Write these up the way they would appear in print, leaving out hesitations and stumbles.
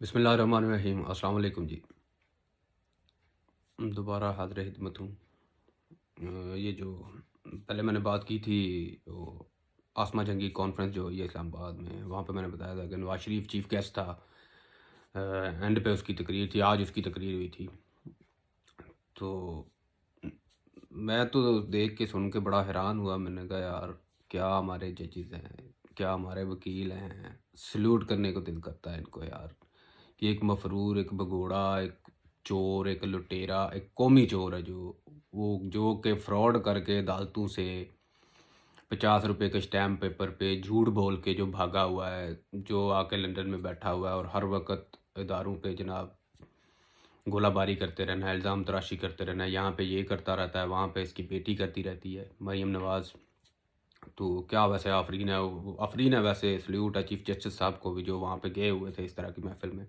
بسم اللہ الرحمن الرحیم۔ السلام علیکم جی، دوبارہ حاضر خدمت ہوں۔ یہ جو پہلے میں نے بات کی تھی وہ آسما جنگی کانفرنس جو ہوئی ہے اسلام آباد میں، وہاں پہ میں نے بتایا تھا کہ نواز شریف چیف گیسٹ تھا۔ اینڈ پہ اس کی تقریر تھی، آج اس کی تقریر ہوئی تھی۔ تو میں تو دیکھ کے سن کے بڑا حیران ہوا۔ میں نے کہا یار کیا ہمارے ججز ہیں، کیا ہمارے وکیل ہیں، سلوٹ کرنے کو دل کرتا ہے ان کو یار، کہ ایک مفرور، ایک بگوڑا، ایک چور، ایک لٹیرا، ایک قومی چور ہے جو کہ فراڈ کر کے عدالتوں سے 50 روپے کے اسٹیمپ پیپر پہ جھوٹ بول کے جو بھاگا ہوا ہے، جو آ کے لندن میں بیٹھا ہوا ہے اور ہر وقت اداروں پہ جناب گولہ باری کرتے رہنا ہے، الزام تراشی کرتے رہنا ہے، یہاں پہ یہ کرتا رہتا ہے، وہاں پہ اس کی بیٹی کرتی رہتی ہے مریم نواز۔ تو کیا ویسے آفرین ہے ویسے، سلیوٹ ہے چیف جسٹس صاحب کو بھی جو وہاں پہ گئے ہوئے تھے اس طرح کی محفل میں۔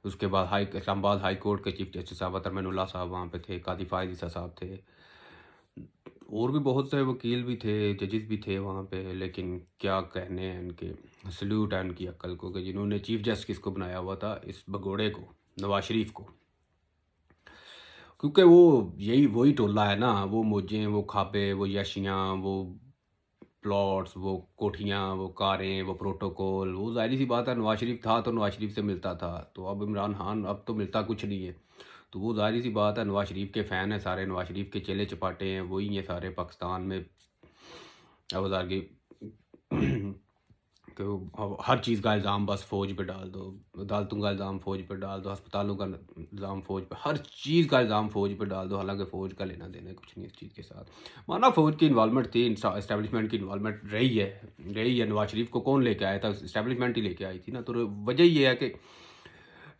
اس کے بعد اسلام آباد ہائی کورٹ کے چیف جسٹس صاحب ترمین اللہ صاحب وہاں پہ تھے، قاضی فائز عیسیٰ صاحب تھے، اور بھی بہت سے وکیل بھی تھے، ججز بھی تھے وہاں پہ۔ لیکن کیا کہنے ہیں ان کے، سلیوٹ ہے ان کی عقل کو کہ جنہوں نے چیف جسٹس کو بنایا ہوا تھا، اس بگوڑے کو، نواز شریف کو۔ کیونکہ وہ وہی ٹولہ ہے نا، وہ موجیں، وہ کھاپے، وہ یشیاں، وہ پلاٹس، وہ کوٹھیاں، وہ کاریں، وہ پروٹوکول، وہ ظاہری سی بات ہے نواز شریف تھا تو نواز شریف سے ملتا تھا، تو اب عمران خان اب تو ملتا کچھ نہیں ہے، تو وہ ظاہری سی بات ہے نواز شریف کے فین ہیں سارے، نواز شریف کے چیلے چپاٹے ہیں، وہی ہیں سارے پاکستان میں۔ اوزار کی کہ ہر چیز کا الزام بس فوج پہ ڈال دو، عدالتوں کا الزام فوج پہ ڈال دو، ہسپتالوں کا الزام فوج پہ، ہر چیز کا الزام فوج پہ ڈال دو، حالانکہ فوج کا لینا دینا کچھ نہیں اس چیز کے ساتھ۔ مانا فوج کی انوالومنٹ تھی، اسٹیبلشمنٹ کی انوالومنٹ رہی ہے۔ نواز شریف کو کون لے کے آیا تھا؟ اسٹیبلشمنٹ ہی لے کے آئی تھی نا۔ تو وجہ یہ ہے کہ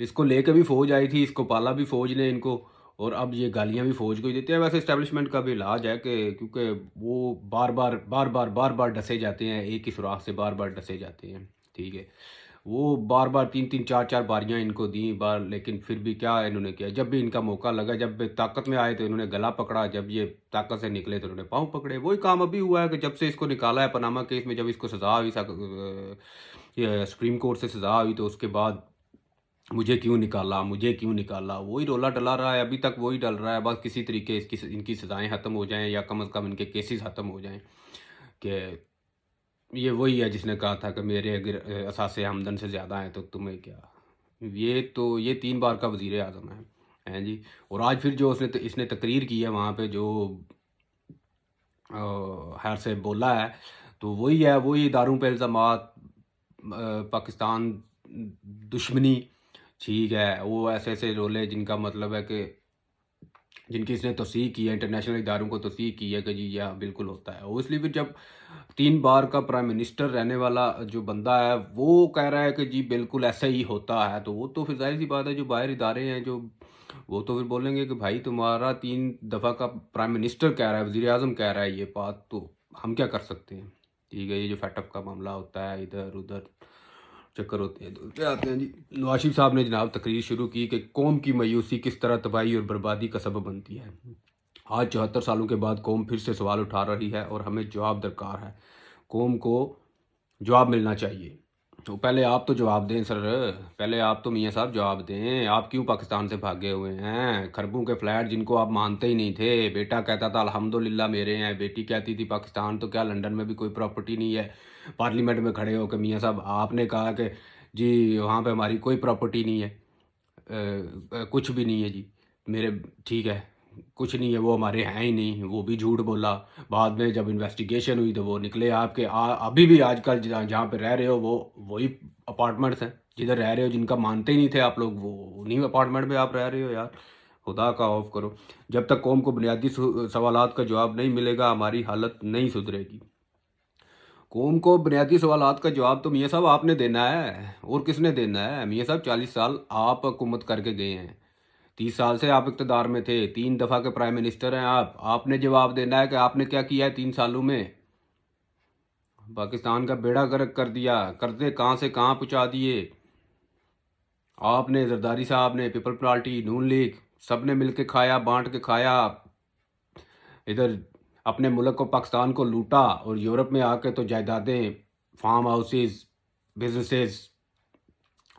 اس کو لے کے بھی فوج آئی تھی، اس کو پالا بھی فوج نے ان کو، اور اب یہ گالیاں بھی فوج کو ہی دیتے ہیں۔ ویسے اسٹیبلشمنٹ کا بھی علاج ہے کہ کیونکہ وہ بار بار ڈسے جاتے ہیں، ایک ہی سوراخ سے بار ڈسے جاتے ہیں، ٹھیک ہے۔ وہ بار 3 4 باریاں ان کو دیں بار، لیکن پھر بھی کیا انہوں نے کیا، جب بھی ان کا موقع لگا، جب بھی طاقت میں آئے تو انہوں نے گلا پکڑا، جب یہ طاقت سے نکلے تو انہوں نے پاؤں پکڑے۔ وہی کام ابھی ہوا ہے کہ جب سے اس کو نکالا ہے پاناما کیس میں، جب اس کو سزا ہوئی سپریم کورٹ سے سزا ہوئی، تو اس کے بعد مجھے کیوں نکالا، وہی رولا ڈلا رہا ہے ابھی تک، وہی ڈل رہا ہے۔ بس کسی طریقے ان کی سزائیں ختم ہو جائیں، یا کم از کم ان کے کیسز ختم ہو جائیں، کہ یہ وہی ہے جس نے کہا تھا کہ میرے اگر اثاثے آمدن سے زیادہ ہیں تو تمہیں کیا۔ یہ 3 بار کا وزیر اعظم ہے جی۔ اور آج پھر جو اس نے تقریر کی ہے وہاں پہ، جو خیر سے بولا ہے، تو وہی اداروں پہ الزامات، پاکستان دشمنی، ٹھیک ہے۔ وہ ایسے رولے جن کا مطلب ہے کہ جن کی اس نے توثیق کی ہے، انٹرنیشنل اداروں کو توثیق کی ہے کہ جی یہ بالکل ہوتا ہے۔ وہ اس لیے پھر جب 3 بار کا پرائم منسٹر رہنے والا جو بندہ ہے وہ کہہ رہا ہے کہ جی بالکل ایسا ہی ہوتا ہے، تو وہ تو پھر ظاہر سی بات ہے جو باہر ادارے ہیں وہ تو پھر بولیں گے کہ بھائی تمہارا 3 دفعہ کا پرائم منسٹر کہہ رہا ہے، وزیر اعظم کہہ رہا ہے یہ بات، تو ہم کیا کر سکتے ہیں، ٹھیک ہے۔ یہ جو فیٹ اپ کا معاملہ ہوتا ہے، ادھر ادھر چکر ہوتے ہیں، دھلتے آتے ہیں جی۔ نواز شریف صاحب نے جناب تقریر شروع کی کہ قوم کی مایوسی کس طرح تباہی اور بربادی کا سبب بنتی ہے۔ آج 74 سالوں کے بعد قوم پھر سے سوال اٹھا رہی ہے اور ہمیں جواب درکار ہے۔ قوم کو جواب ملنا چاہیے۔ تو پہلے آپ تو جواب دیں سر، پہلے آپ تو میاں صاحب جواب دیں، آپ کیوں پاکستان سے بھاگے ہوئے ہیں؟ کھربوں کے فلیٹ جن کو آپ مانتے ہی نہیں تھے، بیٹا کہتا تھا الحمدللہ میرے ہیں، بیٹی کہتی تھی پاکستان تو کیا لنڈن میں بھی کوئی پراپرٹی نہیں ہے؟ پارلیمنٹ میں کھڑے ہو کے میاں صاحب آپ نے کہا کہ جی وہاں پہ ہماری کوئی پراپرٹی نہیں ہے، کچھ بھی نہیں ہے جی میرے، ٹھیک ہے کچھ نہیں ہے، وہ ہمارے ہیں ہی نہیں، وہ بھی جھوٹ بولا۔ بعد میں جب انویسٹیگیشن ہوئی تو وہ نکلے آپ کے ابھی بھی آج کل جہاں پہ رہ رہے ہو وہی اپارٹمنٹس ہیں جدھر رہ رہے ہو، جن کا مانتے ہی نہیں تھے آپ لوگ، وہ انہیں اپارٹمنٹ میں آپ رہ رہے ہو۔ یار خدا کا خوف کرو۔ جب تک قوم کو بنیادی سوالات کا جواب نہیں ملے گا ہماری حالت نہیں سدھرے گی۔ قوم کو بنیادی سوالات کا جواب تو میاں صاحب آپ نے دینا ہے، اور کس نے دینا ہے؟ میاں صاحب 40 سال آپ حکومت کر کے گئے ہیں، 30 سال سے آپ اقتدار میں تھے، 3 دفعہ کے پرائم منسٹر ہیں آپ نے جواب دینا ہے کہ آپ نے کیا کیا ہے 3 سالوں میں۔ پاکستان کا بیڑا غرق کر دیا، قرضے کہاں سے کہاں پہنچا دیے آپ نے، زرداری صاحب نے، پیپل پارٹی، نون لیگ، سب نے مل کے کھایا، بانٹ کے کھایا، ادھر اپنے ملک کو پاکستان کو لوٹا، اور یورپ میں آ کے تو جائیدادیں، فارم ہاؤسز، بزنسز،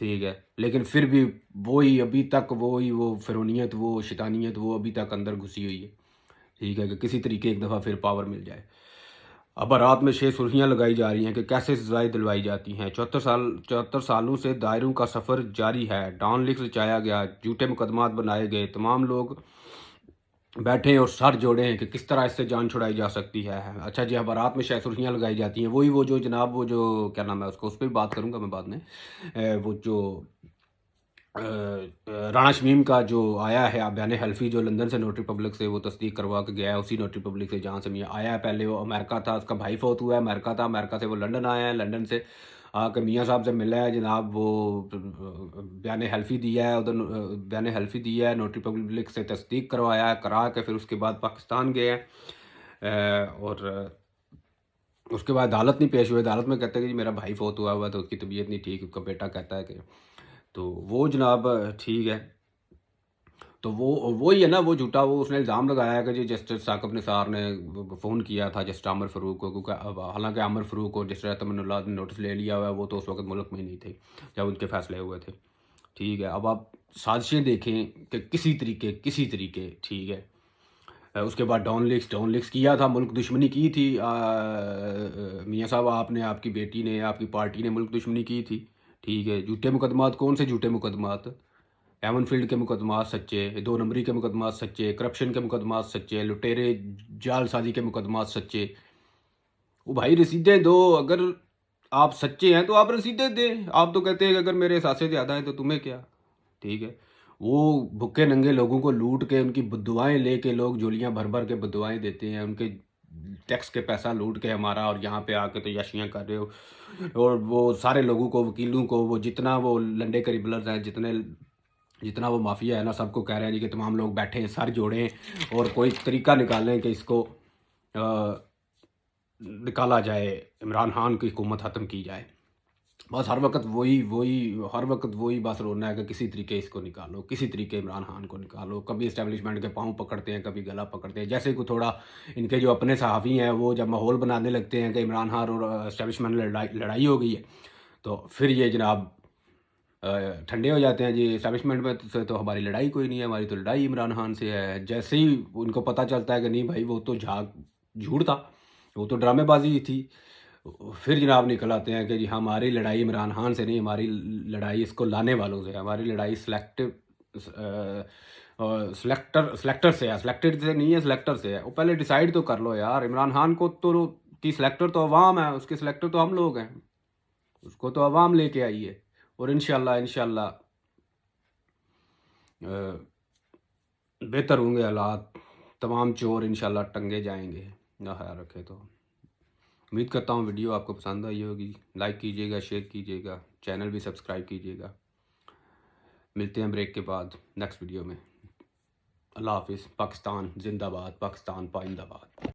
ٹھیک ہے، لیکن پھر بھی وہی ابھی تک وہی وہ فرعونیت، وہ شیطانیت وہ ابھی تک اندر گھسی ہوئی ہے، ٹھیک ہے، کہ کسی طریقے ایک دفعہ پھر پاور مل جائے۔ اب رات میں 6 سرخیاں لگائی جا رہی ہیں کہ کیسے سزائیں دلوائی جاتی ہیں۔ 74 سالوں سے دائروں کا سفر جاری ہے، ڈان لیکس رچایا گیا، جھوٹے مقدمات بنائے گئے، تمام لوگ بیٹھے اور سر جوڑے ہیں کہ کس طرح اس سے جان چھڑائی جا سکتی ہے۔ اچھا جی، اب رات میں 6 سرخیاں لگائی جاتی ہیں، وہی وہ جو جناب وہ جو کیا نام ہے اس کو، اس پہ بھی بات کروں گا میں بعد میں۔ وہ جو رانا شمیم کا جو آیا ہے بیان حلفی، جو لندن سے نوٹری پبلک سے وہ تصدیق کروا کے گیا ہے، اسی نوٹری پبلک سے جہاں سے میاں آیا ہے۔ پہلے وہ امریکہ تھا، اس کا بھائی فوت ہوا ہے، امریکہ تھا، امریکہ سے وہ لندن آیا ہے، لندن سے آ کے میاں صاحب سے ملا ہے جناب، وہ بیان حلفی دیا ہے، ادھر بیان حلفی دیا ہے، نوٹری پبلک سے تصدیق کروایا ہے، کرا کے پھر اس کے بعد پاکستان گئے ہیں، اور اس کے بعد عدالت نہیں پیش ہوئے۔ عدالت میں کہتے ہیں کہ جی میرا بھائی فوت ہوا ہوا تو اس کی طبیعت نہیں ٹھیک، اس کا بیٹا کہتا ہے کہ تو وہ جناب ٹھیک ہے، تو وہی ہے نا وہ جھوٹا، وہ اس نے الزام لگایا ہے کہ جی جسٹس ثاقب نثار نے فون کیا تھا جسٹس عامر فاروق کو، کیونکہ حالانکہ عامر فاروق اور جسٹس تمن اللہ نے نوٹس لے لیا ہوا ہے، وہ تو اس وقت ملک میں ہی نہیں تھے جب ان کے فیصلے ہوئے تھے، ٹھیک ہے۔ اب آپ سازشیں دیکھیں کہ کسی طریقے ٹھیک ہے، اس کے بعد ڈان لیکس کیا تھا، ملک دشمنی کی تھی، میاں صاحب آپ نے، آپ کی بیٹی نے، آپ کی پارٹی نے ملک دشمنی کی تھی، ٹھیک ہے۔ جھوٹے مقدمات، کون سے جھوٹے مقدمات؟ ایون فیلڈ کے مقدمات سچے، 2 نمبری کے مقدمات سچے، کرپشن کے مقدمات سچے، لٹیرے جال سازی کے مقدمات سچے۔ وہ بھائی رسیدیں دو، اگر آپ سچے ہیں تو آپ رسیدیں دیں۔ آپ تو کہتے ہیں کہ اگر میرے اثاثے زیادہ ہیں تو تمہیں کیا، ٹھیک ہے۔ وہ بھکے ننگے لوگوں کو لوٹ کے، ان کی بددعائیں لے کے، لوگ جولیاں بھر بھر کے بددعائیں دیتے ہیں، ان کے ٹیکس کے پیسہ لوٹ کے ہمارا، اور یہاں پہ آ کے تو یاشیاں کر رہے ہو، اور وہ سارے لوگوں کو، وکیلوں کو، وہ جتنا وہ لنڈے کریبلرز ہیں، جتنا وہ مافیا ہے نا، سب کو کہہ رہے ہیں جی کہ تمام لوگ بیٹھے ہیں، سر جوڑیں اور کوئی طریقہ نکالیں کہ اس کو نکالا جائے، عمران خان کی حکومت ختم کی جائے۔ بس ہر وقت وہی بس رونا ہے کہ کسی طریقے اس کو نکالو، کسی طریقے عمران خان کو نکالو۔ کبھی اسٹیبلشمنٹ کے پاؤں پکڑتے ہیں، کبھی گلا پکڑتے ہیں، جیسے کوئی تھوڑا ان کے جو اپنے صحافی ہیں وہ جب ماحول بنانے لگتے ہیں کہ عمران خان اور اسٹیبلشمنٹ لڑائی ہو گئی ہے، تو پھر یہ جناب ٹھنڈے ہو جاتے ہیں جی اسٹیبلشمنٹ میں سے تو ہماری لڑائی کوئی نہیں ہے، ہماری تو لڑائی عمران خان سے ہے۔ جیسے ہی ان کو پتہ چلتا ہے کہ نہیں بھائی وہ تو جھوٹ تھا، وہ تو ڈرامے بازی تھی، پھر جناب نکل آتے ہیں کہ جی ہماری لڑائی عمران خان سے نہیں، ہماری لڑائی اس کو لانے والوں سے ہے، ہماری لڑائی سلیکٹر سے ہے، سلیکٹڈ سے نہیں ہے، سلیکٹر سے ہے۔ وہ پہلے ڈیسائیڈ تو کر لو یار، عمران خان کو تو کی سلیکٹر تو عوام ہے، اس کے سلیکٹر تو ہم لوگ ہیں، اس کو تو عوام لے کے آئی ہے، اور انشاءاللہ بہتر ہوں گے حالات، تمام چور انشاءاللہ ٹنگے جائیں گے، نہ خیال رکھے تو۔ امید کرتا ہوں ویڈیو آپ کو پسند آئی ہوگی، لائک کیجیے گا، شیئر کیجیے گا، چینل بھی سبسکرائب کیجیے گا۔ ملتے ہیں بریک کے بعد نیکسٹ ویڈیو میں۔ اللہ حافظ۔ پاکستان زندہ باد، پاکستان پائندہ باد۔